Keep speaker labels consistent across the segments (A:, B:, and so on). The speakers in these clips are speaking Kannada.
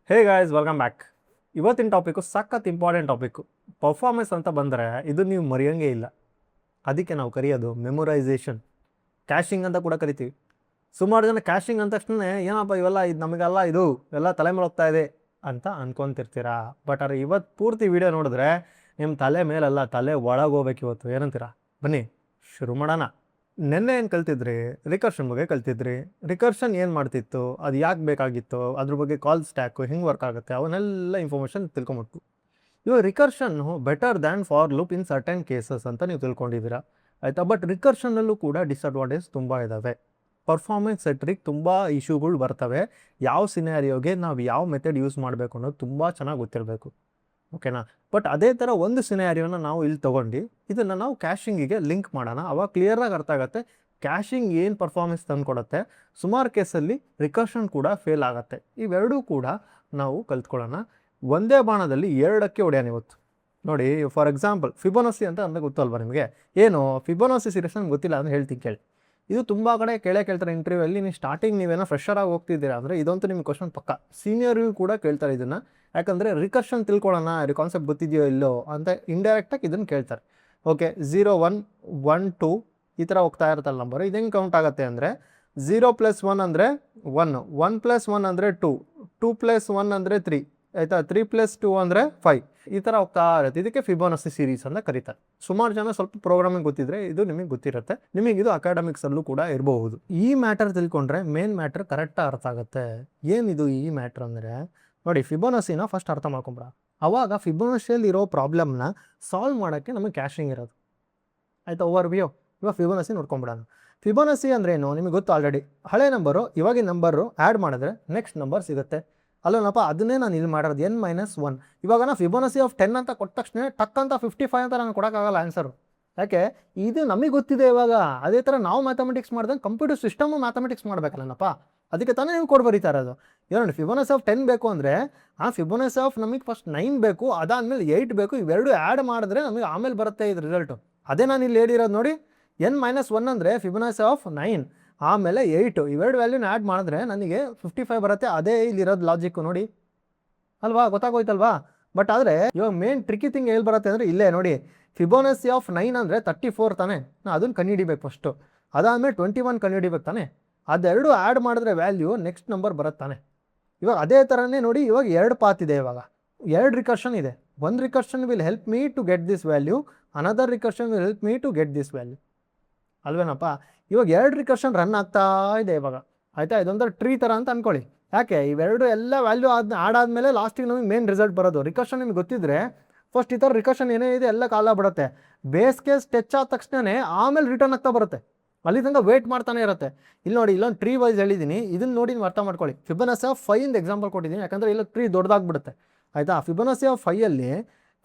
A: ಹೇ ಗಾಯ್ಸ್, ವೆಲ್ಕಮ್ ಬ್ಯಾಕ್. ಇವತ್ತಿನ ಟಾಪಿಕ್ಕು ಸಖತ್ ಇಂಪಾರ್ಟೆಂಟ್ ಟಾಪಿಕ್ಕು. ಪರ್ಫಾರ್ಮೆನ್ಸ್ ಅಂತ ಬಂದರೆ ಇದು ನೀವು ಮರೆಯೋಂಗೇ ಇಲ್ಲ. ಅದಕ್ಕೆ ನಾವು ಕರೆಯೋದು ಮೆಮೊರೈಸೇಷನ್, ಕ್ಯಾಶಿಂಗ್ ಅಂತ ಕೂಡ ಕರಿತೀವಿ. ಸುಮಾರು ಜನ ಕ್ಯಾಶಿಂಗ್ ಅಂದ ತಕ್ಷಣ ಏನಪ್ಪ ಇವೆಲ್ಲ ಇದು ನಮಗೆಲ್ಲ ಇದು ಎಲ್ಲ ತಲೆ ಮೇಲೆ ಹೋಗ್ತಾ ಇದೆ ಅಂತ ಅನ್ಕೊತಿರ್ತೀರಾ. ಬಟ್ ಆದರೆ ಇವತ್ತು ಪೂರ್ತಿ ವಿಡಿಯೋ ನೋಡಿದ್ರೆ ನಿಮ್ಮ ತಲೆ ಮೇಲಲ್ಲ, ತಲೆ ಒಳಗೆ ಹೋಗ್ಬೇಕು ಇವತ್ತು. ಏನಂತೀರಾ? ಬನ್ನಿ ಶುರು ಮಾಡೋಣ. ನೆನ್ನೆ ಏನು ಕಲ್ತಿದ್ರಿ? ರಿಕರ್ಷನ್ ಬಗ್ಗೆ ಕಲ್ತಿದ್ರಿ. ರಿಕರ್ಷನ್ ಏನು ಮಾಡ್ತಿತ್ತು, ಅದು ಯಾಕೆ ಬೇಕಾಗಿತ್ತು, ಅದ್ರ ಬಗ್ಗೆ ಕಾಲ್ ಸ್ಟ್ಯಾಕು ಹೆಂಗೆ ವರ್ಕ್ ಆಗುತ್ತೆ, ಅವನ್ನೆಲ್ಲ ಇನ್ಫಾರ್ಮೇಷನ್ ತಿಳ್ಕೊಂಬಿಟ್ಟು ಇವಾಗ ರಿಕರ್ಷನ್ನು better than for loop in certain cases ಅಂತ ನೀವು ತಿಳ್ಕೊಂಡಿದ್ದೀರಾ, ಆಯಿತಾ. ಬಟ್ ರಿಕರ್ಷನ್ನಲ್ಲೂ ಕೂಡ ಡಿಸ್ಅಡ್ವಾಂಟೇಜ್ ತುಂಬ ಇದ್ದಾವೆ. ಪರ್ಫಾರ್ಮೆನ್ಸ್ ಸೆಟ್ರಿಗೆ ತುಂಬ ಇಶ್ಯೂಗಳು ಬರ್ತವೆ. ಯಾವ ಸಿನಾರಿಯೋಗೆ ನಾವು ಯಾವ ಮೆಥಡ್ ಯೂಸ್ ಮಾಡಬೇಕು ಅನ್ನೋದು ತುಂಬ ಚೆನ್ನಾಗಿ ಗೊತ್ತಿರಬೇಕು, ಓಕೆನಾ. ಬಟ್ ಅದೇ ಥರ ಒಂದು ಸಿನಾರಿಯೋನ ನಾವು ಇಲ್ಲಿ ತೊಗೊಂಡು ಇದನ್ನು ನಾವು ಕ್ಯಾಶಿಂಗಿಗೆ ಲಿಂಕ್ ಮಾಡೋಣ. ಅವಾಗ ಕ್ಲಿಯರಾಗಿ ಅರ್ಥ ಆಗುತ್ತೆ ಕ್ಯಾಶಿಂಗ್ ಏನು ಪರ್ಫಾರ್ಮೆನ್ಸ್ ತಂದುಕೊಡುತ್ತೆ. ಸುಮಾರು ಕೇಸಲ್ಲಿ ರಿಕರ್ಷನ್ ಕೂಡ ಫೇಲ್ ಆಗುತ್ತೆ. ಇವೆರಡೂ ಕೂಡ ನಾವು ಕಲ್ತ್ಕೊಳ್ಳೋಣ. ಒಂದೇ ಬಾಣದಲ್ಲಿ ಎರಡಕ್ಕೆ ಹೊಡೆಯೋಣ ಇವತ್ತು. ನೋಡಿ, ಫಾರ್ ಎಕ್ಸಾಂಪಲ್ ಫಿಬೋನಸಿ ಅಂತ ಅಂದರೆ ಗೊತ್ತಲ್ವ ನಿಮಗೆ? ಏನು ಫಿಬೋನಸಿ ಸೀರೀಸ್ ನಮ್ಗೆ ಗೊತ್ತಿಲ್ಲ ಅಂದರೆ ಹೇಳ್ತೀನಿ ಕೇಳಿ. ಇದು ತುಂಬ ಕಡೆ ಕೇಳ್ತಾರೆ ಇಂಟರ್ವ್ಯೂವಲ್ಲಿ. ನೀವು ಸ್ಟಾರ್ಟಿಂಗ್ ನೀವೇನೋ ಫ್ರೆಷರಾಗಿ ಹೋಗ್ತಿದ್ದೀರಾ ಅಂದರೆ ಇದಂತೂ ನಿಮ್ಗೆ ಕ್ವಶನ್ ಪಕ್ಕ. ಸೀನಿಯರ್ಗೂ ಕೂಡ ಕೇಳ್ತಾರೆ ಇದನ್ನು. ಯಾಕಂದರೆ ರಿಕರ್ಷನ್ ತಿಳ್ಕೊಳ್ಳೋಣ, ಕಾನ್ಸೆಪ್ಟ್ ಗೊತ್ತಿದೆಯೋ ಇಲ್ಲೋ ಅಂತ ಇಂಡೈರೆಕ್ಟಾಗಿ ಇದನ್ನು ಕೇಳ್ತಾರೆ. ಓಕೆ, 0 1 1 2 ಈ ಥರ ಹೋಗ್ತಾ ಇರುತ್ತಲ್ಲ ನಂಬರು. ಇದು ಹೆಂಗೆ ಕೌಂಟ್ ಆಗುತ್ತೆ ಅಂದರೆ 0 + 1 ಅಂದರೆ 1, 1 + 1 ಅಂದರೆ 2, 2 + 1 ಅಂದರೆ 3, ಆಯಿತಾ. 3 + 2 ಅಂದರೆ 5. ಈ ಥರ ಹೋಗ್ತಾ ಇರುತ್ತೆ. ಇದಕ್ಕೆ ಫಿಬೋನಸಿ ಸೀರೀಸ್ ಅಂತ ಕರೀತಾರೆ. ಸುಮಾರು ಜನ ಸ್ವಲ್ಪ ಪ್ರೋಗ್ರಾಮಿಂಗ್ ಗೊತ್ತಿದ್ರೆ ಇದು ನಿಮಗೆ ಗೊತ್ತಿರುತ್ತೆ. ನಿಮಗಿದು ಅಕಾಡೆಮಿಕ್ಸಲ್ಲೂ ಕೂಡ ಇರಬಹುದು. ಈ ಮ್ಯಾಟರ್ ತಿಳ್ಕೊಂಡ್ರೆ ಮೇನ್ ಮ್ಯಾಟ್ರ್ ಕರೆಕ್ಟಾಗಿ ಅರ್ಥ ಆಗುತ್ತೆ. ಏನಿದು ಈ ಮ್ಯಾಟ್ರ್ ಅಂದರೆ, ನೋಡಿ, ಫಿಬೋನಸಿನ ಫಸ್ಟ್ ಅರ್ಥ ಮಾಡ್ಕೊಂಬಿಡ. ಅವಾಗ ಫಿಬೋನಸಿಯಲ್ಲಿ ಇರೋ ಪ್ರಾಬ್ಲಮ್ನ ಸಾಲ್ವ್ ಮಾಡೋಕ್ಕೆ ನಮಗೆ ಕ್ಯಾಶಿಂಗ್ ಇರೋದು, ಆಯಿತಾ. ಓವರ್ ವ್ಯೂ ಇವಾಗ ಫಿಬೋನಸಿ ನೋಡ್ಕೊಂಬಿಡೋಣ. ಫಿಬೋನಸಿ ಅಂದರೆ ಏನು ನಿಮಗೆ ಗೊತ್ತು ಆಲ್ರೆಡಿ. ಹಳೆ ನಂಬರು ಇವಾಗಿನ ನಂಬರು ಆ್ಯಡ್ ಮಾಡಿದ್ರೆ ನೆಕ್ಸ್ಟ್ ನಂಬರ್ ಸಿಗುತ್ತೆ ಅಲ್ಲೋನಪ್ಪ. ಅದನ್ನೇ ನಾನು ಇಲ್ಲಿ ಮಾಡಿರೋದು n-1. ಇವಾಗ ನಾ ಫಿಬೋನಸಿ ಆಫ್ 10 ಅಂತ ಕೊಟ್ಟ ತಕ್ಷಣ ಟಕ್ ಅಂತ 55 ಅಂತ ನಾನು ಕೊಡೋಕ್ಕಾಗಲ್ಲ ಆನ್ಸರು. ಯಾಕೆ? ಇದು ನಮಗೆ ಗೊತ್ತಿದೆ ಇವಾಗ. ಅದೇ ಥರ ನಾವು ಮ್ಯಾಥಮೆಟಿಕ್ಸ್ ಮಾಡ್ದಂಗೆ ಕಂಪ್ಯೂಟರ್ ಸಿಸ್ಟಮು ಮ್ಯಾಥಮೆಟಿಕ್ಸ್ ಮಾಡಬೇಕಲ್ಲನಪ್ಪ. ಅದಕ್ಕೆ ತಾನೇ ನೀವು ಕೊಡ್ ಬರೀತಾ ಇರೋದು. ನೋಡಿ, ಫಿಬೋನಸಿ ಆಫ್ 10 ಬೇಕು ಅಂದರೆ ಆ ಫಿಬೋನಸಿ ಆಫ್ ನಮಗೆ ಫಸ್ಟ್ 9 ಬೇಕು, ಅದಾದಮೇಲೆ 8 ಬೇಕು. ಇವೆರಡು ಆ್ಯಡ್ ಮಾಡಿದ್ರೆ ನಮಗೆ ಆಮೇಲೆ ಬರುತ್ತೆ ಇದು ರಿಸಲ್ಟು. ಅದೇ ನಾನು ಇಲ್ಲಿ ಹೇಳಿರೋದು ನೋಡಿ. n-1 ಅಂದರೆ ಫಿಬೋನಸಿ ಆಫ್ 9 ಆಮೇಲೆ 8, ಇವೆರಡು ವ್ಯಾಲ್ಯೂನ ಆ್ಯಡ್ ಮಾಡಿದ್ರೆ ನನಗೆ 55 ಬರುತ್ತೆ. ಅದೇ ಇಲ್ಲಿರೋದು ಲಾಜಿಕ್ಕು ನೋಡಿ ಅಲ್ವಾ, ಗೊತ್ತಾಗೋಯ್ತಲ್ವಾ. ಬಟ್ ಆದರೆ ಇವಾಗ ಮೇನ್ ಟ್ರಿಕ್ಕಿ ಥಿಂಗ್ ಎಲ್ಲಿ ಬರುತ್ತೆ ಅಂದರೆ ಇಲ್ಲೇ ನೋಡಿ. ಫಿಬೋನಸಿ ಆಫ್ 9 ಅಂದರೆ 34 ತಾನೆ. ನಾನು ಅದನ್ನು ಕಂಡುಹಿಡಿಬೇಕು ಫಸ್ಟು. ಅದಾದಮೇಲೆ 21 ಕಂಡುಹಿಡಿಬೇಕು ತಾನೆ. ಅದೆರಡು ಆ್ಯಡ್ ಮಾಡಿದ್ರೆ ವ್ಯಾಲ್ಯೂ ನೆಕ್ಸ್ಟ್ ನಂಬರ್ ಬರುತ್ತಾನೆ. ಇವಾಗ ಅದೇ ಥರನೇ ನೋಡಿ, ಇವಾಗ 2 ಪಾತ್ ಇದೆ. ಇವಾಗ 2 ರಿಕರ್ಷನ್ ಇದೆ. ಒಂದು recursion will help me to get this value, another recursion will help me to get this value, ಅಲ್ವೇನಪ್ಪ. ಇವಾಗ 2 ರಿಕರ್ಷನ್ ರನ್ ಆಗ್ತಾ ಇದೆ ಇವಾಗ, ಆಯಿತಾ. ಇದೊಂಥರ ಟ್ರೀ ಥರ ಅಂತ ಅಂದ್ಕೊಳ್ಳಿ. ಯಾಕೆ? ಇವೆರಡು ಎಲ್ಲ ವ್ಯಾಲ್ಯೂ ಆಡಾದ್ಮೇಲೆ ಲಾಸ್ಟಿಗೆ ನಮಗೆ ಮೇನ್ ರಿಸಲ್ಟ್ ಬರೋದು. ರಿಕರ್ಷನ್ ನಿಮ್ಗೆ ಗೊತ್ತಿದ್ರೆ ಫಸ್ಟ್ ಈ ಥರ ರಿಕರ್ಷನ್ ಏನೇ ಇದೆ ಎಲ್ಲ ಕಾಲ ಬಿಡುತ್ತೆ. ಬೇಸ್ ಕೇಸ್ ಟಚ್ ಆದ ತಕ್ಷಣವೇ ಆಮೇಲೆ ರಿಟರ್ನ್ ಆಗ್ತಾ ಬರುತ್ತೆ. ಅಲ್ಲಿ ತನಕ ವೇಟ್ ಮಾಡ್ತಾನೆ ಇರುತ್ತೆ. ಇಲ್ಲಿ ನೋಡಿ, ಇಲ್ಲೊಂದು ಟ್ರೀ ವೈಸ್ ಹೇಳಿದ್ದೀನಿ. ಇದನ್ನು ನೋಡಿ ನೀವು ಅರ್ಥ ಮಾಡ್ಕೊಳ್ಳಿ. ಫಿಬೋನಸಿ ಆಫ್ 5 ಎಕ್ಸಾಂಪಲ್ ಕೊಟ್ಟಿದ್ದೀನಿ, ಯಾಕಂದರೆ ಇಲ್ಲ ಟ್ರೀ ದೊಡ್ಡದಾಗ್ಬಿಡುತ್ತೆ, ಆಯಿತಾ. ಫಿಬೋನಸಿ ಆಫ್ 5ಅಲ್ಲಿ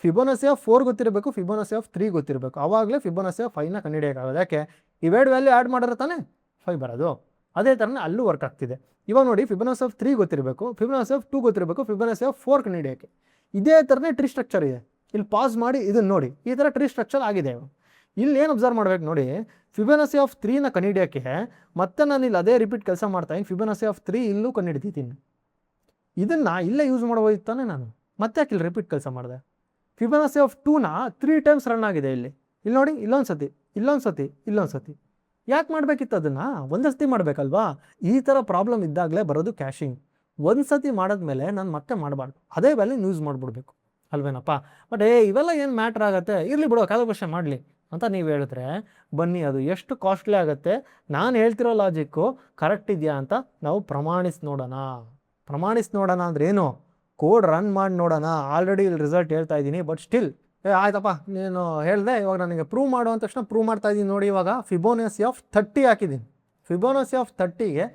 A: ಫಿಬೋನಸಿ ಆಫ್ 4 ಗೊತ್ತಿರಬೇಕು, ಫಿಬೋನಸಿ ಆಫ್ 3 ಗೊತ್ತಿರಬೇಕು. ಆವಾಗಲೇ ಫಿಬೋನಸಿ ಆಫ್ 5ನ ಕಂಡುಹಿಡಿಯೋಕ್ಕಾಗೋದು. ಯಾಕೆ? ಇವೆರಡು ವ್ಯಾಲ್ಯೂ ಆ್ಯಡ್ ಮಾಡಿದ್ರೆ ತಾನೇ 5 ಬರೋದು. ಅದೇ ಥರನೇ ಅಲ್ಲೂ ವರ್ಕ್ ಆಗ್ತಿದೆ. ಇವಾಗ ನೋಡಿ, ಫಿಬೋನಸಿ ಆಫ್ 3 ಗೊತ್ತಿರಬೇಕು, ಫಿಬೋನಸಿ ಆಫ್ 2 ಗೊತ್ತಿರಬೇಕು, ಫಿಬೋನಸಿ ಆಫ್ 4 ಕಂಡುಹಿಡಿಯೋಕ್ಕೆ. ಇದೇ ಥರನೇ ಟ್ರೀ ಸ್ಟ್ರಕ್ಚರ್ ಇದೆ. ಇಲ್ಲಿ ಪಾಸ್ ಮಾಡಿ ಇದನ್ನು ನೋಡಿ, ಈ ಥರ ಟ್ರೀ ಸ್ಟ್ರಕ್ಚರ್ ಆಗಿದೆ. ಇಲ್ಲಿ ಏನು ಅಬ್ಸರ್ವ್ ಮಾಡ್ಬೇಕು ನೋಡಿ, ಫಿಬೋನಸಿ ಆಫ್ 3ನ ಕಂಡುಹಿಡಿಯೋಕ್ಕೆ ಮತ್ತೆ ನಾನು ಇಲ್ಲಿ ಅದೇ ರಿಪೀಟ್ ಕೆಲಸ ಮಾಡ್ತಾಯಿದ್ದೀನಿ. ಫಿಬೋನಸಿ ಆಫ್ 3 ಇಲ್ಲೂ ಕಂಡುಹಿಡಿತೀನಿ. ಇದನ್ನು ಇಲ್ಲೇ ಯೂಸ್ ಮಾಡ್ಬೋದಿತ್ತು ತಾನೆ ನಾನು. ಮತ್ತೆ ಯಾಕೆ ಇಲ್ಲಿ ರಿಪೀಟ್ ಕೆಲಸ ಮಾಡಿದೆ? ಫಿಬೋನಸಿ ಆಫ್ 2ನ 3 ಟೈಮ್ಸ್ ರನ್ ಆಗಿದೆ ಇಲ್ಲಿ. ಇಲ್ಲಿ ನೋಡಿ, ಇಲ್ಲೊಂದು ಸತಿ, ಇಲ್ಲೊಂದು ಸತಿ, ಇಲ್ಲೊಂದು ಸತಿ. ಯಾಕೆ ಮಾಡಬೇಕಿತ್ತು ಅದನ್ನು? ಒಂದು ಸತಿ ಮಾಡಬೇಕಲ್ವಾ. ಈ ಥರ ಪ್ರಾಬ್ಲಮ್ ಇದ್ದಾಗಲೇ ಬರೋದು ಕ್ಯಾಶಿಂಗ್. ಒಂದು ಸತಿ ಮಾಡಿದ್ಮೇಲೆ ನಾನು ಮತ್ತೆ ಮಾಡಬಾರ್ದು, ಅದೇ ವ್ಯಾಲ್ಯೂ ಯೂಸ್ ಮಾಡಿಬಿಡ್ಬೇಕು, ಅಲ್ವೇನಪ್ಪ. ಬಟ್ ಇವೆಲ್ಲ ಏನು ಮ್ಯಾಟ್ರ್ ಆಗುತ್ತೆ, ಇರಲಿ ಬಿಡೋ ಕ್ಯಾಲ್ಕುಲೇಷನ್ ಮಾಡಲಿ ಅಂತ ನೀವು ಹೇಳಿದ್ರೆ ಬನ್ನಿ, ಅದು ಎಷ್ಟು ಕಾಸ್ಟ್ಲಿ ಆಗುತ್ತೆ. ನಾನು ಹೇಳ್ತಿರೋ ಲಾಜಿಕ್ಕು ಕರೆಕ್ಟ್ ಇದೆಯಾ ಅಂತ ನಾವು ಪ್ರಮಾಣಿಸಿ ನೋಡೋಣ. ಅಂದರೆ ಏನು? ಕೋಡ್ ರನ್ ಮಾಡಿ ನೋಡೋಣ. ಆಲ್ರೆಡಿ ಇಲ್ಲಿ ರಿಸಲ್ಟ್ ಹೇಳ್ತಾ ಇದ್ದೀನಿ, ಬಟ್ ಸ್ಟಿಲ್ ಆಯ್ತಪ್ಪ ನೀನು ಹೇಳಿದೆ, ಇವಾಗ ನನಗೆ ಪ್ರೂವ್ ಮಾಡೋ ಅಂದ ತಕ್ಷಣ ಪ್ರೂವ್ ಮಾಡ್ತಾ ಇದ್ದೀನಿ ನೋಡಿ. ಇವಾಗ ಫಿಬೋನಸಿ ಆಫ್ 30 ಹಾಕಿದ್ದೀನಿ. ಫಿಬೋನಸಿ ಆಫ್ 30ಗೆ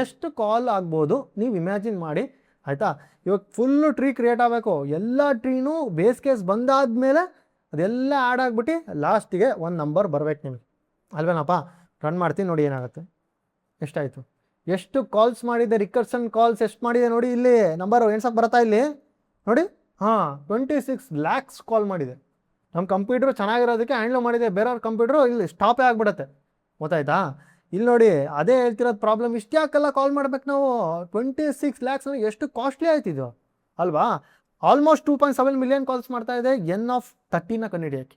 A: ಎಷ್ಟು ಕಾಲ್ ಆಗ್ಬೋದು ನೀವು ಇಮ್ಯಾಜಿನ್ ಮಾಡಿ, ಆಯಿತಾ. ಇವಾಗ ಫುಲ್ಲು ಟ್ರೀ ಕ್ರಿಯೇಟ್ ಆಗಬೇಕು. ಎಲ್ಲ ಟ್ರೀನೂ ಬೇಸ್ ಕೇಸ್ ಬಂದಾದಮೇಲೆ ಅದೆಲ್ಲ ಆ್ಯಡ್ ಆಗಿಬಿಟ್ಟು ಲಾಸ್ಟಿಗೆ ಒಂದು ನಂಬರ್ ಬರಬೇಕು ನಿಮಗೆ, ಅಲ್ವೇನಪ್ಪ. ರನ್ ಮಾಡ್ತೀನಿ ನೋಡಿ ಏನಾಗುತ್ತೆ. ಎಷ್ಟಾಯಿತು? ಎಷ್ಟು ಕಾಲ್ಸ್ ಮಾಡಿದೆ? ರಿಕರ್ಷನ್ ಕಾಲ್ಸ್ ಎಷ್ಟು ಮಾಡಿದೆ ನೋಡಿ. ಇಲ್ಲಿ ನಂಬರು ಎಣ್ಸಕ್ಕೆ ಬರುತ್ತಾ ಇಲ್ಲಿ ನೋಡಿ. 26 lakhs ಕಾಲ್ ಮಾಡಿದೆ. ನಮ್ಮ ಕಂಪ್ಯೂಟ್ರು ಚೆನ್ನಾಗಿರೋದಕ್ಕೆ ಹ್ಯಾಂಡ್ಲ್ ಮಾಡಿದೆ. ಬೇರೆಯವ್ರ ಕಂಪ್ಯೂಟ್ರು ಇಲ್ಲಿ ಸ್ಟಾಪೇ ಆಗಿಬಿಡುತ್ತೆ, ಗೊತ್ತಾಯ್ತಾ. ಇಲ್ಲಿ ನೋಡಿ, ಅದೇ ಹೇಳ್ತಿರೋದು ಪ್ರಾಬ್ಲಮ್. ಇಷ್ಟು ಯಾಕೆಲ್ಲ ಕಾಲ್ ಮಾಡ್ಬೇಕು ನಾವು? 26 lakhs ಎಷ್ಟು ಕಾಸ್ಟ್ಲಿ ಆಯ್ತಿದ್ದು. ಅಲ್ವಾ? ಆಲ್ಮೋಸ್ಟ್ 2.7 ಮಿಲಿಯನ್ ಕಾಲ್ಸ್ ಮಾಡ್ತಾ ಇದೆ N-30 ಕಂಡುಹಿಡಿಯೋಕ್ಕೆ.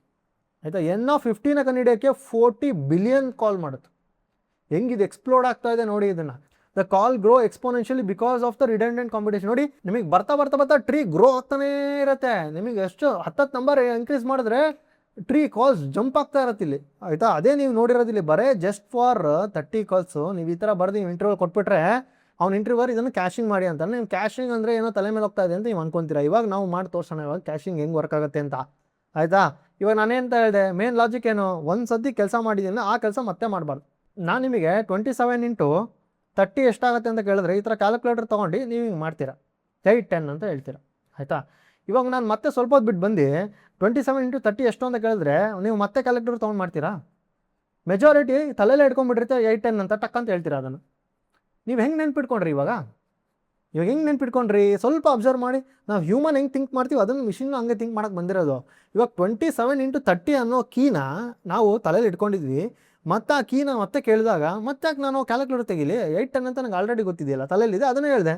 A: ಆಯಿತಾ? N-50 ಕಂಡುಹಿಡಿಯೋಕ್ಕೆ 40 ಬಿಲಿಯನ್ ಕಾಲ್ ಮಾಡುತ್ತೆ. ಹೆಂಗಿದು ಎಕ್ಸ್ಪ್ಲೋರ್ಡ್ ಆಗ್ತಾ ಇದೆ ನೋಡಿ ಇದನ್ನು. The call grow exponentially because of the redundant competition. ನೋಡಿ ನಿಮಗೆ ಬರ್ತಾ ಟ್ರೀ ಗ್ರೋ ಆಗ್ತಾನೇ ಇರುತ್ತೆ. ನಿಮಗೆ ಎಷ್ಟು 10 ನಂಬರ್ ಇನ್ಕ್ರೀಸ್ ಮಾಡಿದ್ರೆ ಟ್ರೀ ಕಾಲ್ಸ್ ಜಂಪ್ ಆಗ್ತಾ ಇರತ್ತೆ ಇಲ್ಲಿ. ಆಯಿತಾ? ಅದೇ ನೀವು ನೋಡಿರೋದಿಲ್ಲಿ ಬರೇ ಜಸ್ಟ್ ಫಾರ್ 30 ಕಾಲ್ಸು ನೀವು ಈ ಥರ ಬರೆದು ಇಂಟರ್ವ್ಯೂ ಕೊಟ್ಬಿಟ್ರೆ ಅವ್ನು ಇಂಟರ್ವ್ಯೂವರ್ ಇದನ್ನು ಕ್ಯಾಶಿಂಗ್ ಮಾಡಿ ಅಂತಾನೆ. ನೀವು ಕ್ಯಾಶಿಂಗ್ ಅಂದರೆ ಏನೋ ತಲೆ ಮೇಲೆ ಹೋಗ್ತಾ ಇದೆ ಅಂತ ನೀವು ಅನ್ಕೊಂತೀರಾ. ಇವಾಗ ನಾವು ಮಾಡಿ ತೋರ್ಸೋಣ ಇವಾಗ ಕ್ಯಾಶಿಂಗ್ ಹೆಂಗೆ ವರ್ಕ್ ಆಗುತ್ತೆ ಅಂತ. ಆಯಿತಾ? ಇವಾಗ ನಾನೇಂತ ಹೇಳಿದೆ, ಮೇನ್ ಲಾಜಿಕ್ ಏನು, ಒಂದು ಸತಿ ಕೆಲಸ ಮಾಡಿದ್ದೀನಿ ಆ ಕೆಲಸ ಮತ್ತೆ ಮಾಡಬಾರ್ದು. ನಾನು ನಿಮಗೆ 27 ಇಂಟು 30 ಎಷ್ಟಾಗುತ್ತೆ ಅಂತ ಕೇಳಿದ್ರೆ ಈ ಥರ ಕ್ಯಾಲ್ಕುಲೇಟರ್ ತೊಗೊಂಡು ನೀವು ಹಿಂಗೆ ಮಾಡ್ತೀರಾ, 8-10 ಅಂತ ಹೇಳ್ತೀರಾ. ಆಯಿತಾ? ಇವಾಗ ನಾನು ಮತ್ತೆ ಸ್ವಲ್ಪ ಹೊತ್ತು ಬಿಟ್ಟು ಬಂದು 27 ಇಂಟು 30 ಎಷ್ಟು ಅಂತ ಕೇಳಿದ್ರೆ ನೀವು ಮತ್ತೆ ಕ್ಯಾಲ್ಕುಲೇಟರ್ ತೊಗೊಂಡು ಮಾಡ್ತೀರಾ? ಮೆಜಾರಿಟಿ ತಲೆಯಲ್ಲೇ ಇಟ್ಕೊಂಡ್ಬಿಟ್ಟಿರುತ್ತೆ 8-10 ಅಂತ ಟಕ್ ಅಂತ ಹೇಳ್ತೀರಾ. ಅದನ್ನು ನೀವು ಹೆಂಗೆ ನೆನ್ಪಿಟ್ಕೊಂಡ್ರಿ ಇವಾಗ ಹೆಂಗೆ ನೆನ್ಪಿಟ್ಕೊಂಡ್ರಿ? ಸ್ವಲ್ಪ ಅಬ್ಸರ್ವ್ ಮಾಡಿ. ನಾವು ಹ್ಯೂಮನ್ ಹೆಂಗೆ ಥಿಂಕ್ ಮಾಡ್ತೀವಿ ಅದನ್ನು ಮಿಷಿನ್ ಹಂಗೆ ಥಿಂಕ್ ಮಾಡೋಕ್ಕೆ ಬಂದಿರೋದು. ಇವಾಗ 27 ಇಂಟು 30 ಅನ್ನೋ ಕೀನ ನಾವು ತಲೆಯಲ್ಲಿ ಇಟ್ಕೊಂಡಿದ್ವಿ. ಮತ್ತು ಆ ಕೀನ ಮತ್ತೆ ಕೇಳಿದಾಗ ಮತ್ತೆ ನಾನು ಕ್ಯಾಲ್ಕುಲೇಟರ್ ತೆಗೀಲಿ 8-10 ಅಂತ ನನಗೆ ಆಲ್ರೆಡಿ ಗೊತ್ತಿದೆಯಲ್ಲ, ತಲೆಯಲ್ಲಿದೆ, ಅದನ್ನೇ ಹೇಳಿದೆ.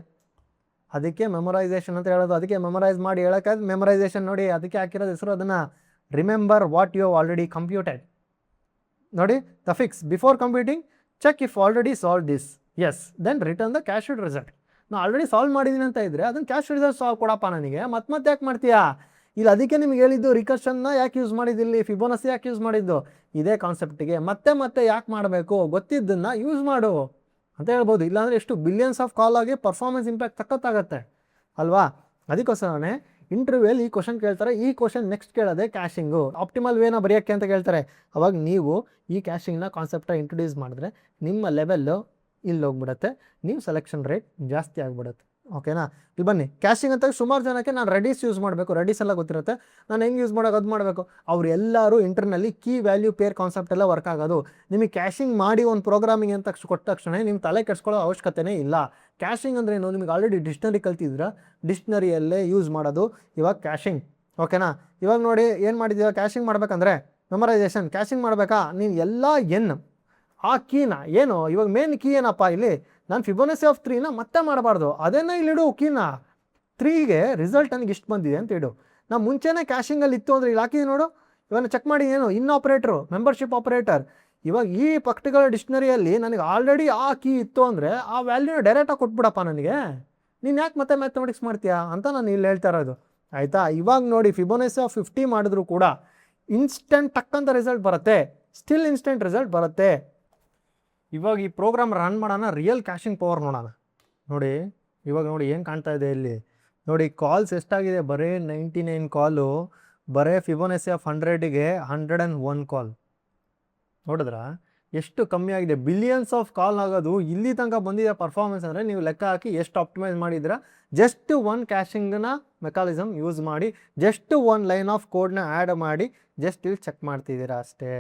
A: ಅದಕ್ಕೆ ಮೆಮೊರೈಸೇಷನ್ ಅಂತ ಹೇಳೋದು. ಅದಕ್ಕೆ ಮೆಮೊರೈಸ್ ಮಾಡಿ ಹೇಳೋಕ್ಕಾದ್ರೆ ಮೆಮೊರೈಸೇಷನ್ ನೋಡಿ, ಅದಕ್ಕೆ ಹಾಕಿರೋದು ಹೆಸರು. ಅದನ್ನು remember what you already computed. ನೋಡಿ, the fix before computing check if already solve this, yes then return the cached result. ನಾನು ಆಲ್ರೆಡಿ ಸಾಲ್ವ್ ಮಾಡಿದ್ದೀನಿ ಅಂತ ಇದ್ದರೆ ಅದನ್ನು ಕ್ಯಾಶ್ ರಿಸಲ್ಟ್ ಸಾಲ್ವ್ ಕೊಡಪ್ಪ ನನಗೆ. ಮತ್ತೆ ಯಾಕೆ ಮಾಡ್ತೀಯಾ? ಇಲ್ಲ ಅದಕ್ಕೆ ನಿಮ್ಗೆ ಹೇಳಿದ್ದು ರಿಕರ್ಷನ್ನ ಯಾಕೆ ಯೂಸ್ ಮಾಡಿದ್ದಿಲ್ಲಿ, ಫಿಬೋನಸಿ ಯಾಕೆ ಯೂಸ್ ಮಾಡಿದ್ದು, ಇದೇ ಕಾನ್ಸೆಪ್ಟಿಗೆ. ಮತ್ತೆ ಯಾಕೆ ಮಾಡಬೇಕು, ಗೊತ್ತಿದ್ದನ್ನು ಯೂಸ್ ಮಾಡು ಅಂತ ಹೇಳ್ಬೋದು. ಇಲ್ಲಾಂದರೆ ಎಷ್ಟು ಬಿಲಿಯನ್ಸ್ ಆಫ್ ಕಾಲ್ ಆಗಿ ಪರ್ಫಾರ್ಮೆನ್ಸ್ ಇಂಪ್ಯಾಕ್ಟ್ ಸಖತ್ತಾಗತ್ತೆ ಅಲ್ವಾ? ಅದಕ್ಕೋಸ್ಕರನೇ ಇಂಟರ್ವ್ಯೂಯಲ್ಲಿ ಈ ಕ್ವಶನ್ ಕೇಳ್ತಾರೆ. ಈ ಕ್ವಶನ್ ನೆಕ್ಸ್ಟ್ ಕೇಳೋದೆ ಕ್ಯಾಶಿಂಗು. ಆಪ್ಟಿಮಲ್ ವೇನ ಬರೆಯೋಕ್ಕೆ ಅಂತ ಕೇಳ್ತಾರೆ. ಅವಾಗ ನೀವು ಈ ಕ್ಯಾಶಿಂಗ್ನ ಕಾನ್ಸೆಪ್ಟ ಇಂಟ್ರೊಡ್ಯೂಸ್ ಮಾಡಿದ್ರೆ ನಿಮ್ಮ ಲೆವೆಲ್ಲು ಇಲ್ಲಿ ಹೋಗ್ಬಿಡುತ್ತೆ, ನೀವು ಸೆಲೆಕ್ಷನ್ ರೇಟ್ ಜಾಸ್ತಿ ಆಗಿಬಿಡುತ್ತೆ. ಓಕೆನಾ? ಇಲ್ಲಿ ಬನ್ನಿ, ಕ್ಯಾಶಿಂಗ್ ಅಂತ ಸುಮಾರು ಜನಕ್ಕೆ ನಾನು ರೆಡಿಸ್ ಯೂಸ್ ಮಾಡಬೇಕು, ರೆಡಿಸ್ ಎಲ್ಲ ಗೊತ್ತಿರುತ್ತೆ, ನಾನು ಹೆಂಗೆ ಯೂಸ್ ಮಾಡೋದು ಅದು ಮಾಡಬೇಕು. ಅವ್ರು ಎಲ್ಲರೂ ಇಂಟರ್ನಲ್ಲಿ ಕೀ ವ್ಯಾಲ್ಯೂ ಪೇರ್ ಕಾನ್ಸೆಪ್ಟ್ ಎಲ್ಲ ವರ್ಕ್ ಆಗೋದು. ನಿಮಗೆ ಕ್ಯಾಶಿಂಗ್ ಮಾಡಿ ಒಂದು ಪ್ರೋಗ್ರಾಮಿಂಗ್ ಅಂತ ಕೊಟ್ಟ ತಕ್ಷಣ ನಿಮ್ಮ ತಲೆ ಕೆಡಿಸ್ಕೊಳ್ಳೋ ಅವಶ್ಯಕತೆನೇ ಇಲ್ಲ. ಕ್ಯಾಶಿಂಗ್ ಅಂದರೆ ಏನು, ನಿಮಗೆ ಆಲ್ರೆಡಿ ಡಿಕ್ಷನರಿ ಕಲ್ತಿದ್ರೆ ಡಿಕ್ಷನರಿಯಲ್ಲೇ ಯೂಸ್ ಮಾಡೋದು ಇವಾಗ ಕ್ಯಾಶಿಂಗ್. ಓಕೆನಾ? ಇವಾಗ ನೋಡಿ ಏನು ಮಾಡಿದ್ದೀವ, ಕ್ಯಾಶಿಂಗ್ ಮಾಡಬೇಕಂದ್ರೆ ಮೆಮೊರೈಸೇಷನ್. ಕ್ಯಾಶಿಂಗ್ ಮಾಡಬೇಕಾ, ನೀನು ಎಲ್ಲ ಆ ಕೀನ ಏನು, ಇವಾಗ ಮೇನ್ ಕೀ ಏನಪ್ಪ ಇಲ್ಲಿ, ನಾನು ಫಿಬೋನಸಿ ಆಫ್ 3ನ ಮತ್ತೆ ಮಾಡಬಾರ್ದು, ಅದೇನೇ ಇಲ್ಲಿಡು ಕೀನ. 3ಗೆ ರಿಸಲ್ಟ್ ನನಗೆ ಇಷ್ಟು ಬಂದಿದೆ ಅಂತ ಇಡು. ನಾವು ಮುಂಚೆನೇ ಕ್ಯಾಶಿಂಗಲ್ಲಿ ಇತ್ತು ಅಂದರೆ ಇಲ್ಲಿ ಹಾಕಿದ್ವಿ ನೋಡು. ಇವಾಗ ಚೆಕ್ ಮಾಡಿ, ಏನು ಇನ್ ಆಪ್ರೇಟ್ರು, ಮೆಂಬರ್ಶಿಪ್ ಆಪ್ರೇಟರ್. ಇವಾಗ ಈ ಪರ್ಟಿಕ್ಯುಲರ್ ಡಿಕ್ಷನರಿಯಲ್ಲಿ ನನಗೆ ಆಲ್ರೆಡಿ ಆ ಕೀ ಇತ್ತು ಅಂದರೆ ಆ ವ್ಯಾಲ್ಯೂನ ಡೈರೆಕ್ಟಾಗಿ ಕೊಟ್ಬಿಡಪ್ಪ ನನಗೆ. ನೀನು ಯಾಕೆ ಮತ್ತೆ ಮ್ಯಾಥಮೆಟಿಕ್ಸ್ ಮಾಡ್ತೀಯಾ ಅಂತ ನಾನು ಇಲ್ಲಿ ಹೇಳ್ತಾ ಇರೋದು. ಆಯಿತಾ? ಇವಾಗ ನೋಡಿ, ಫಿಬೋನಸಿ ಆಫ್ 50 ಮಾಡಿದ್ರು ಕೂಡ ಇನ್ಸ್ಟೆಂಟ್ ಟಕ್ಕಂತ ರಿಸಲ್ಟ್ ಬರುತ್ತೆ, ಸ್ಟಿಲ್ ಇನ್ಸ್ಟೆಂಟ್ ರಿಸಲ್ಟ್ ಬರುತ್ತೆ. ಇವಾಗ ಈ ಪ್ರೋಗ್ರಾಮ್ ರನ್ ಮಾಡೋಣ, ರಿಯಲ್ ಕ್ಯಾಶಿಂಗ್ ಪವರ್ ನೋಡೋಣ. ನೋಡಿ ಇವಾಗ ನೋಡಿ ಏನು ಕಾಣ್ತಾ ಇದೆ ಇಲ್ಲಿ. ನೋಡಿ ಕಾಲ್ಸ್ ಎಷ್ಟಾಗಿದೆ, ಬರೀ 99 ಕಾಲು. ಬರೀ ಫಿಬೋನಸಿ ಆಫ್ 100ಗೆ 101 ಕಾಲ್. ನೋಡಿದ್ರಾ ಎಷ್ಟು ಕಮ್ಮಿ ಆಗಿದೆ. ಬಿಲಿಯನ್ಸ್ ಆಫ್ ಕಾಲ್ ಆಗೋದು ಇಲ್ಲಿ ತನಕ ಬಂದಿದೆ ಪರ್ಫಾರ್ಮೆನ್ಸ್ ಅಂದರೆ ನೀವು ಲೆಕ್ಕ ಹಾಕಿ ಎಷ್ಟು ಆಪ್ಟಿಮೈಸ್ ಮಾಡಿದ್ರೆ. ಜಸ್ಟ್ ಒಂದು ಕ್ಯಾಶಿಂಗ್ನ ಮೆಕಾನಿಸಮ್ ಯೂಸ್ ಮಾಡಿ, ಜಸ್ಟ್ ಒಂದು ಲೈನ್ ಆಫ್ ಕೋಡ್ನ ಆ್ಯಡ್ ಮಾಡಿ ಜಸ್ಟ್ ಇಲ್ಲಿ ಚೆಕ್ ಮಾಡ್ತಿದ್ದೀರಾ ಅಷ್ಟೇ.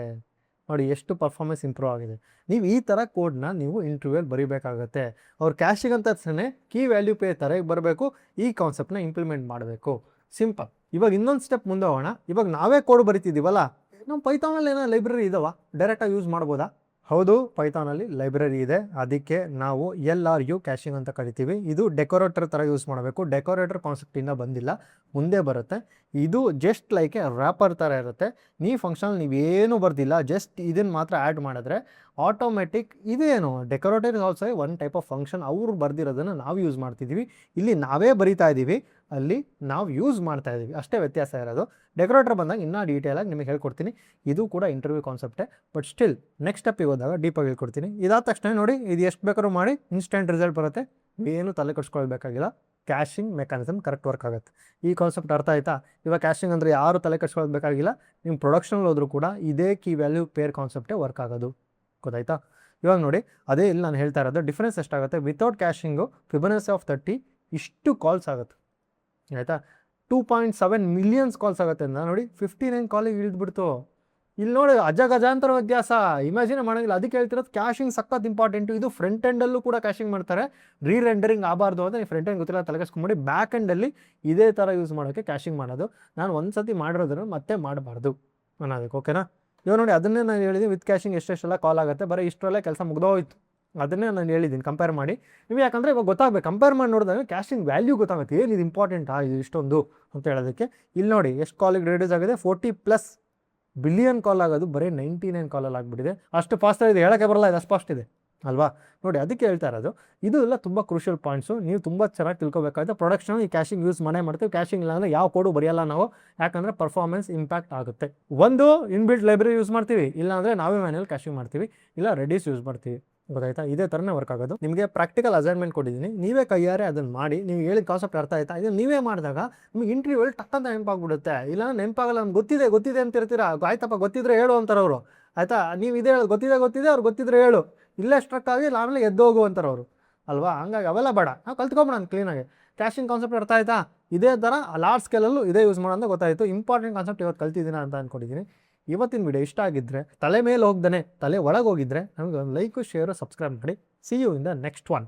A: ನೋಡಿ ಎಷ್ಟು ಪರ್ಫಾರ್ಮೆನ್ಸ್ ಇಂಪ್ರೂವ್ ಆಗಿದೆ. ನೀವು ಈ ಥರ ಕೋಡ್ನ ನೀವು ಇಂಟರ್ವ್ಯೂಲ್ಲಿ ಬರೀಬೇಕಾಗತ್ತೆ. ಅವ್ರು ಕ್ಯಾಶಿಂಗ್ ಅಂತ ತಕ್ಷಣ ಕೀ ವ್ಯಾಲ್ಯೂ ಪೇ ಥರ ಬರಬೇಕು, ಈ ಕಾನ್ಸೆಪ್ಟ್ನ ಇಂಪ್ಲಿಮೆಂಟ್ ಮಾಡಬೇಕು. ಸಿಂಪಲ್. ಇವಾಗ ಇನ್ನೊಂದು ಸ್ಟೆಪ್ ಮುಂದೆ ಹೋಗೋಣ. ಇವಾಗ ನಾವೇ ಕೋಡ್ ಬರಿತಿದ್ದೀವಲ್ಲ, ನಮ್ಮ ಪೈಥಾನಲ್ಲಿ ಏನೋ ಲೈಬ್ರರಿ ಇದಾವ, ಡೈರೆಕ್ಟಾಗಿ ಯೂಸ್ ಮಾಡ್ಬೋದಾ? ಹೌದು, ಪೈಥಾನಲ್ಲಿ ಲೈಬ್ರರಿ ಇದೆ. ಅದಕ್ಕೆ ನಾವು LRU ಕ್ಯಾಶಿಂಗ್ ಅಂತ ಕರಿತೀವಿ. ಇದು ಡೆಕೋರೇಟರ್ ಥರ ಯೂಸ್ ಮಾಡಬೇಕು. ಡೆಕೋರೇಟರ್ ಕಾನ್ಸೆಪ್ಟಿಂದ ಬಂದಿಲ್ಲ, ಮುಂದೆ ಬರುತ್ತೆ. ಇದು ಜಸ್ಟ್ ಲೈಕ್ ಎ ರ್ಯಾಪರ್ ಥರ ಇರುತ್ತೆ. ನೀವು ಫಂಕ್ಷನ್ ನೀವೇನು ಬರ್ದಿಲ್ಲ, ಜಸ್ಟ್ ಇದನ್ನು ಮಾತ್ರ ಆ್ಯಡ್ ಮಾಡಿದ್ರೆ ಆಟೋಮೆಟಿಕ್. ಇದೇನು decorator is also one type of function. ಅವರು ಬರ್ದಿರೋದನ್ನು ನಾವು ಯೂಸ್ ಮಾಡ್ತಿದ್ದೀವಿ. ಇಲ್ಲಿ ನಾವೇ ಬರಿತಾ ಇದ್ದೀವಿ, ಅಲ್ಲಿ ನಾವು ಯೂಸ್ ಮಾಡ್ತಾ ಇದ್ದೀವಿ, ಅಷ್ಟೇ ವ್ಯತ್ಯಾಸ ಇರೋದು. ಡೆಕೋರೇಟರ್ ಬಂದಾಗ ಇನ್ನೂ ಡೀಟೇಲಾಗಿ ನಿಮಗೆ ಹೇಳ್ಕೊಡ್ತೀನಿ. ಇದು ಕೂಡ ಇಂಟರ್ವ್ಯೂ ಕಾನ್ಸೆಪ್ಟೇ, ಬಟ್ ಸ್ಟಿಲ್ ನೆಕ್ಸ್ಟ್ ಸ್ಟೆಪ್ಪಿಗೆ ಹೋದಾಗ ಡೀಪಾಗಿ ಹೇಳ್ಕೊಡ್ತೀನಿ. ಇದಾದ ತಕ್ಷಣ ನೋಡಿ, ಇದು ಎಷ್ಟು ಬೇಕಾದ್ರೂ ಮಾಡಿ ಇನ್ಸ್ಟೆಂಟ್ ರಿಸಲ್ಟ್ ಬರುತ್ತೆ. ಏನು ತಲೆ ಕೆಡಿಸ್ಕೊಳ್ಬೇಕಾಗಿಲ್ಲ. ಕ್ಯಾಶಿಂಗ್ ಮೆಕ್ಯಾನಿಸಮ್ ಕರೆಕ್ಟ್ ವರ್ಕ್ ಆಗುತ್ತೆ. ಈ ಕಾನ್ಸೆಪ್ಟ್ ಅರ್ಥ ಆಯಿತಾ? ಇವಾಗ ಕ್ಯಾಶಿಂಗ್ ಅಂದರೆ ಯಾರು ತಲೆ ಕೆಡಿಸ್ಕೊಳ್ಬೇಕಾಗಿಲ್ಲ. ನಿಮ್ಮ ಪ್ರೊಡಕ್ಷನಲ್ಲಿ ಹೋದರೂ ಕೂಡ ಇದೇ ಕೀ ವ್ಯಾಲ್ಯೂ ಪೇರ್ ಕಾನ್ಸೆಪ್ಟೇ ವರ್ಕ್ ಆಗೋದು. ಗೊತ್ತಾಯ್ತಾ? ಇವಾಗ ನೋಡಿ, ಅದೇ ಇಲ್ಲಿ ನಾನು ಹೇಳ್ತಾ ಇರೋದು ಡಿಫ್ರೆನ್ಸ್ ಎಷ್ಟಾಗುತ್ತೆ. ವಿತೌಟ್ ಕ್ಯಾಶಿಂಗು ಫಿಬೋನಸಿ ಆಫ್ 30 ಇಷ್ಟು ಕಾಲ್ಸ್ ಆಗುತ್ತೆ. ಆಯಿತಾ? 2.7 ಮಿಲಿಯನ್ಸ್ ಕಾಲ್ಸ್ ಆಗುತ್ತೆ ಅಂತ ನೋಡಿ, 59 ಕಾಲಿಗೆ ಇಳಿದ್ಬಿಡ್ತು. ಇಲ್ಲಿ ನೋಡಿ ಅಜಗಜಾಂತರ ವ್ಯತ್ಯಾಸ, ಇಮ್ಯಾಜಿನ್ ಮಾಡೋಂಗಿಲ್ಲ. ಅದಕ್ಕೆ ಹೇಳ್ತಿರೋದು ಕ್ಯಾಶಿಂಗ್ ಸಖತ್ ಇಂಪಾರ್ಟೆಂಟು. ಇದು ಫ್ರಂಟ್ ಎಂಡಲ್ಲೂ ಕೂಡ ಕ್ಯಾಶಿಂಗ್ ಮಾಡ್ತಾರೆ. ರೆಂಡರಿಂಗ್ ಆಗಬಾರ್ದು ಅಂತ ನೀವು ಫ್ರಂಟ್ ಎಂಡ್ ಗೊತ್ತಿಲ್ಲ, ತಲೆಕೆಸ್ಕೊಂಬಿಡಿ. ಬ್ಯಾಕ್ ಎಂಡಲ್ಲಿ ಇದೇ ಥರ ಯೂಸ್ ಮಾಡೋಕ್ಕೆ ಕ್ಯಾಶಿಂಗ್ ಮಾಡೋದು. ನಾನು ಒಂದು ಸತಿ ಮಾಡಿರೋದನ್ನು ಮತ್ತೆ ಮಾಡಬಾರ್ದು ಅನ್ನೋದಕ್ಕೆ. ಓಕೆನಾ? ಇವಾಗ ನೋಡಿ, ಅದನ್ನೇ ನಾನು ಹೇಳಿದ್ವಿ, ವಿತ್ ಕ್ಯಾಶಿಂಗ್ ಎಷ್ಟೆಷ್ಟೆಲ್ಲ ಕಾಲ್ ಆಗುತ್ತೆ. ಬರೀ ಇಷ್ಟರಲ್ಲೇ ಕೆಲಸ ಮುಗ್ದೋಯ್ತು. ಅದನ್ನೇ ನಾನು ಹೇಳಿದ್ದೀನಿ ಕಂಪೇರ್ ಮಾಡಿ. ನೀವು ಯಾಕಂದರೆ ಇವಾಗ ಗೊತ್ತಾಗಬೇಕು, ಕಂಪೇರ್ ಮಾಡಿ ನೋಡಿದಾಗ ಕ್ಯಾಶಿಂಗ್ ವ್ಯಾಲ್ಯೂ ಗೊತ್ತಾಗುತ್ತೆ, ಏನು ಇದು ಇಂಪಾರ್ಟೆಂಟಾ ಇದು ಇಷ್ಟೊಂದು ಅಂತ ಹೇಳೋದಕ್ಕೆ. ಇಲ್ಲಿ ನೋಡಿ ಎಷ್ಟು ಕಾಲಿಗೆ ರಿಡ್ಯೂಸ್ ಆಗಿದೆ, 40+ ಬಿಲಿಯನ್ ಕಾಲ್ ಆಗೋದು ಬರೀ 99 ಕಾಲಲ್ಲಿ ಆಗಿಬಿಟ್ಟಿದೆ. ಅಷ್ಟು ಫಾಸ್ಟಾಗಿದೆ, ಹೇಳೋಕ್ಕೆ ಬರಲ್ಲ, ಇದು ಅಷ್ಟು ಫಾಸ್ಟ್ ಇದೆ ಅಲ್ವಾ. ನೋಡಿ ಅದಕ್ಕೆ ಹೇಳ್ತಾ ಇರೋದು, ಇದು ಎಲ್ಲ ತುಂಬ ಕ್ರೂಷಿಯಲ್ ಪಾಯಿಂಟ್ಸು, ನೀವು ತುಂಬ ಚೆನ್ನಾಗಿ ತಿಳ್ಕೊಬೇಕಾಗುತ್ತೆ. ಪ್ರೊಡಕ್ಷನ್ ಈ ಕ್ಯಾಶಿಂಗ್ ಯೂಸ್ ಮಾಡ್ತೀವಿ, ಕ್ಯಾಶಿಂಗ್ ಇಲ್ಲ ಅಂದರೆ ಯಾವ ಕೋಡು ಬರೆಯಲ್ಲ ನಾವು, ಯಾಕಂದರೆ ಪರ್ಫಾರ್ಮೆನ್ಸ್ ಇಂಪ್ಯಾಕ್ಟ್ ಆಗುತ್ತೆ. ಒಂದು ಇನ್ಬಿಲ್ಟ್ ಲೈಬ್ರರಿ ಯೂಸ್ ಮಾಡ್ತೀವಿ, ಇಲ್ಲ ಅಂದರೆ ನಾವೇ ಮ್ಯಾನ್ಯಲ್ ಕ್ಯಾಶಿಂಗ್ ಮಾಡ್ತೀವಿ, ಇಲ್ಲ ರೆಡಿಸ್ ಯೂಸ್ ಮಾಡ್ತೀವಿ. ಗೊತ್ತಾಯ್ತಾ, ಇದೇ ಥರನೇ ವರ್ಕ್ ಆಗೋದು. ನಿಮಗೆ ಪ್ರಾಕ್ಟಿಕಲ್ ಅಸೈನ್ಮೆಂಟ್ ಕೊಟ್ಟಿದ್ದೀನಿ, ನೀವೇ ಕೈಯಾರೆ ಅದನ್ನು ಮಾಡಿ, ನೀವು ಹೇಳಿದ ಕಾನ್ಸೆಪ್ಟ್ ಅರ್ಥ ಆಯ್ತಾ, ಇದನ್ನು ನೀವೇ ಮಾಡಿದಾಗ ನಿಮಗೆ ಇಂಟರ್ವ್ಯೂಲ್ಲಿ ಟಕ್ಕಂತ ನೆನಪಾಗ್ಬಿಡುತ್ತೆ. ಇಲ್ಲ ನೆನಪಾಗಲ್ಲ, ನಮ್ಗೆ ಗೊತ್ತಿದೆ ಅಂತ ಇರ್ತೀರಾ, ಆಯ್ತಪ್ಪ ಗೊತ್ತಿದ್ರೆ ಹೇಳು ಅಂತಾರೆ ಅವರು. ಆಯಿತಾ, ನೀವು ಇದೇ ಹೇಳು, ಗೊತ್ತಿದೆ ಅವ್ರು ಗೊತ್ತಿದ್ರೆ ಹೇಳು, ಇಲ್ಲೇ ಸ್ಟ್ರಕ್ ಆಗಿ ಆಮೇಲೆ ಎದ್ದೋಗು ಅಂತಾರೆ ಅವರು ಅಲ್ವಾ. ಹಂಗಾಗಿ ಅವೆಲ್ಲ ಬೇಡ, ನಾವು ಕಲ್ತ್ಕೊಂಬಿಡೋಣ ಕ್ಲೀನಾಗಿ. ಕ್ಯಾಶಿಂಗ್ ಕಾನ್ಸೆಪ್ಟ್ ಅರ್ಥ ಆಯ್ತಾ, ಇದೇ ಥರ ಲಾರ್ಜ್ ಸ್ಕೇಲಲ್ಲೂ ಇದೇ ಯೂಸ್ ಮಾಡೋದು ಗೊತ್ತಾಯಿತು. ಇಂಪಾರ್ಟೆಂಟ್ ಕಾನ್ಸೆಪ್ಟ್ ಇವತ್ತು ಕಲ್ತಿದ್ದೀನ ಅಂತ ಅಂದ್ಕೊಂಡಿದ್ದೀನಿ. ಇವತ್ತಿನ ವಿಡಿಯೋ ಇಷ್ಟ ಆಗಿದ್ದರೆ, ತಲೆ ಮೇಲೆ ಹೋಗ್ದೇ ತಲೆ ಒಳಗೆ ಹೋಗಿದ್ರೆ, ನಮಗೆ ಒಂದು ಲೈಕು, ಶೇರು, ಸಬ್ಸ್ಕ್ರೈಬ್ ಮಾಡಿ. See you in the next one.